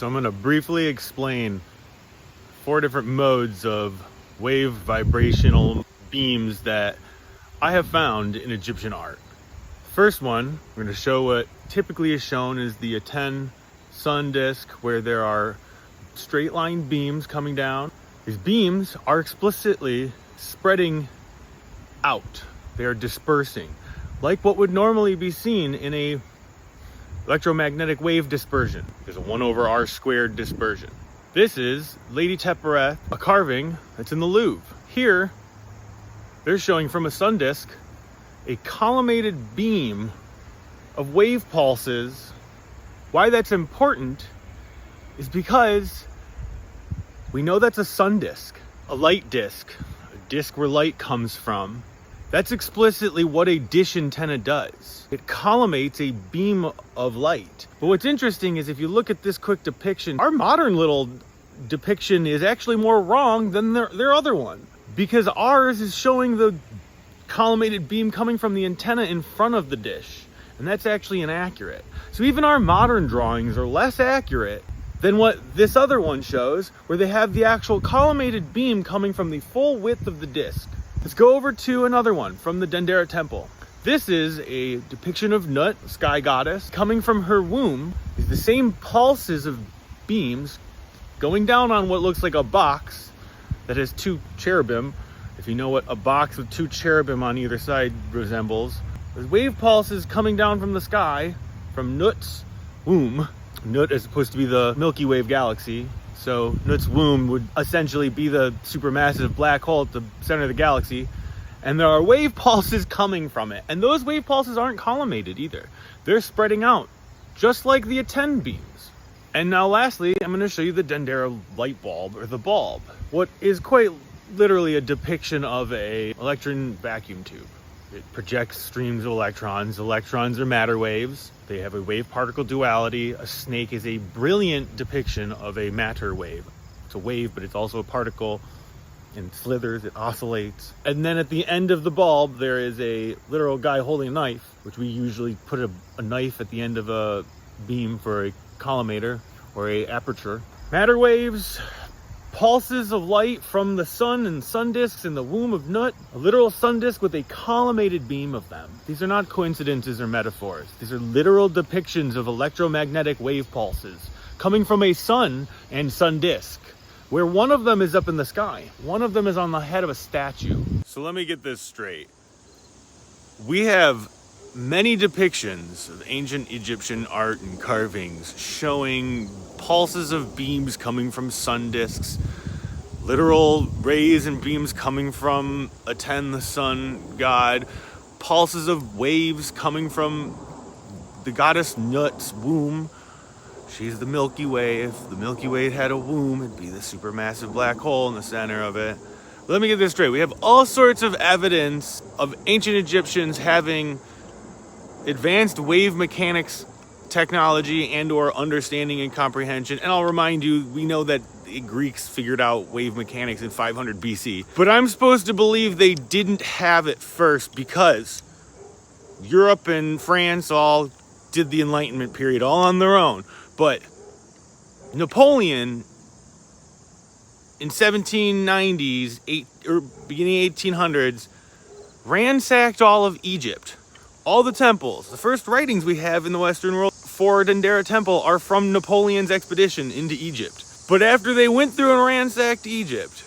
So I'm going to briefly explain 4 different modes of wave vibrational beams that I have found in Egyptian art. First one, we're going to show what typically is shown as the Aten sun disk, where there are straight line beams coming down. These beams are explicitly spreading out. They are dispersing, like what would normally be seen in a electromagnetic wave dispersion. There's a 1/r² dispersion. This is Lady Tepereth, a carving that's in the Louvre. Here, they're showing from a sun disk a collimated beam of wave pulses. Why that's important is because we know that's a sun disk, a light disk, a disk where light comes from. That's explicitly what a dish antenna does. It collimates a beam of light. But what's interesting is if you look at this quick depiction, our modern little depiction is actually more wrong than their other one. Because ours is showing the collimated beam coming from the antenna in front of the dish. And that's actually inaccurate. So even our modern drawings are less accurate than what this other one shows, where they have the actual collimated beam coming from the full width of the disc. Let's go over to another one from the Dendera temple. This is a depiction of Nut, sky goddess, coming from her womb. Is the same pulses of beams going down on what looks like a box that has 2 cherubim. If you know what a box with 2 cherubim on either side resembles. There's wave pulses coming down from the sky, from Nut's womb. Nut is supposed to be the Milky Way galaxy. So Nut's womb would essentially be the supermassive black hole at the center of the galaxy. And there are wave pulses coming from it. And those wave pulses aren't collimated either. They're spreading out, just like the Aten beams. And now lastly, I'm going to show you the Dendera light bulb, or the bulb. What is quite literally a depiction of a electron vacuum tube. It projects streams of electrons. Electrons are matter waves. They have a wave-particle duality. A snake is a brilliant depiction of a matter wave. It's a wave, but it's also a particle. It slithers, it oscillates. And then at the end of the bulb, there is a literal guy holding a knife, which we usually put a knife at the end of a beam for a collimator or a aperture. Matter waves, pulses of light from the sun and sun disks in the womb of Nut, a literal sun disk with a collimated beam of them. These are not coincidences or metaphors. These are literal depictions of electromagnetic wave pulses coming from a sun and sun disk, where one of them is up in the sky. One of them is on the head of a statue. So let me get this straight. We have many depictions of ancient Egyptian art and carvings showing pulses of beams coming from sun disks, literal rays and beams coming from Aten, the sun god, pulses of waves coming from the goddess Nut's womb. She's the Milky Way. If the Milky Way had a womb, it'd be the supermassive black hole in the center of it. Let me get this straight. We have all sorts of evidence of ancient Egyptians having advanced wave mechanics technology and or understanding and comprehension. And I'll remind you, we know that the Greeks figured out wave mechanics in 500 BC. But I'm supposed to believe they didn't have it first because Europe and France all did the Enlightenment period all on their own. But Napoleon in 1790s, or beginning 1800s, ransacked all of Egypt. All the temples. The first writings we have in the Western world for Dendera Temple are from Napoleon's expedition into Egypt. But after they went through and ransacked Egypt,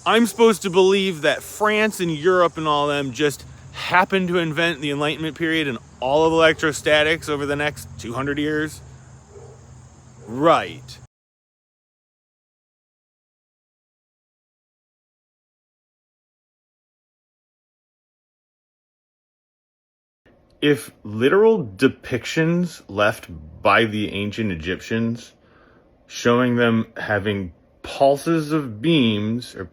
I'm supposed to believe that France and Europe and all them just happened to invent the Enlightenment period and all of electrostatics over the next 200 years? Right. If literal depictions left by the ancient Egyptians showing them having pulses of beams or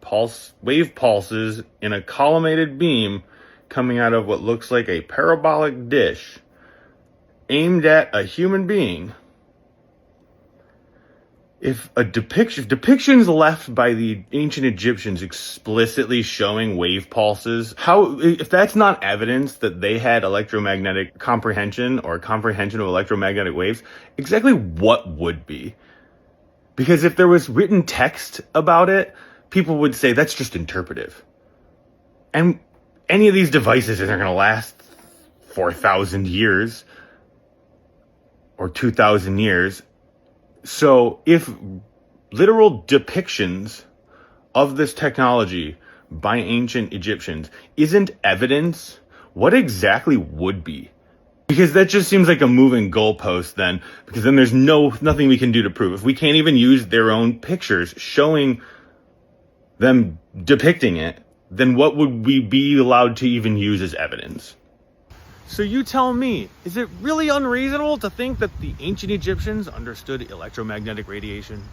wave pulses in a collimated beam coming out of what looks like a parabolic dish aimed at a human being, If depictions left by the ancient Egyptians explicitly showing wave pulses, if that's not evidence that they had electromagnetic comprehension or comprehension of electromagnetic waves, exactly what would be? Because if there was written text about it, people would say that's just interpretive. And any of these devices isn't going to last 4,000 years or 2,000 years. So if literal depictions of this technology by ancient Egyptians isn't evidence, what exactly would be? Because that just seems like a moving goalpost then, because then there's nothing we can do to prove. If we can't even use their own pictures showing them depicting it, then what would we be allowed to even use as evidence? So you tell me, is it really unreasonable to think that the ancient Egyptians understood electromagnetic radiation?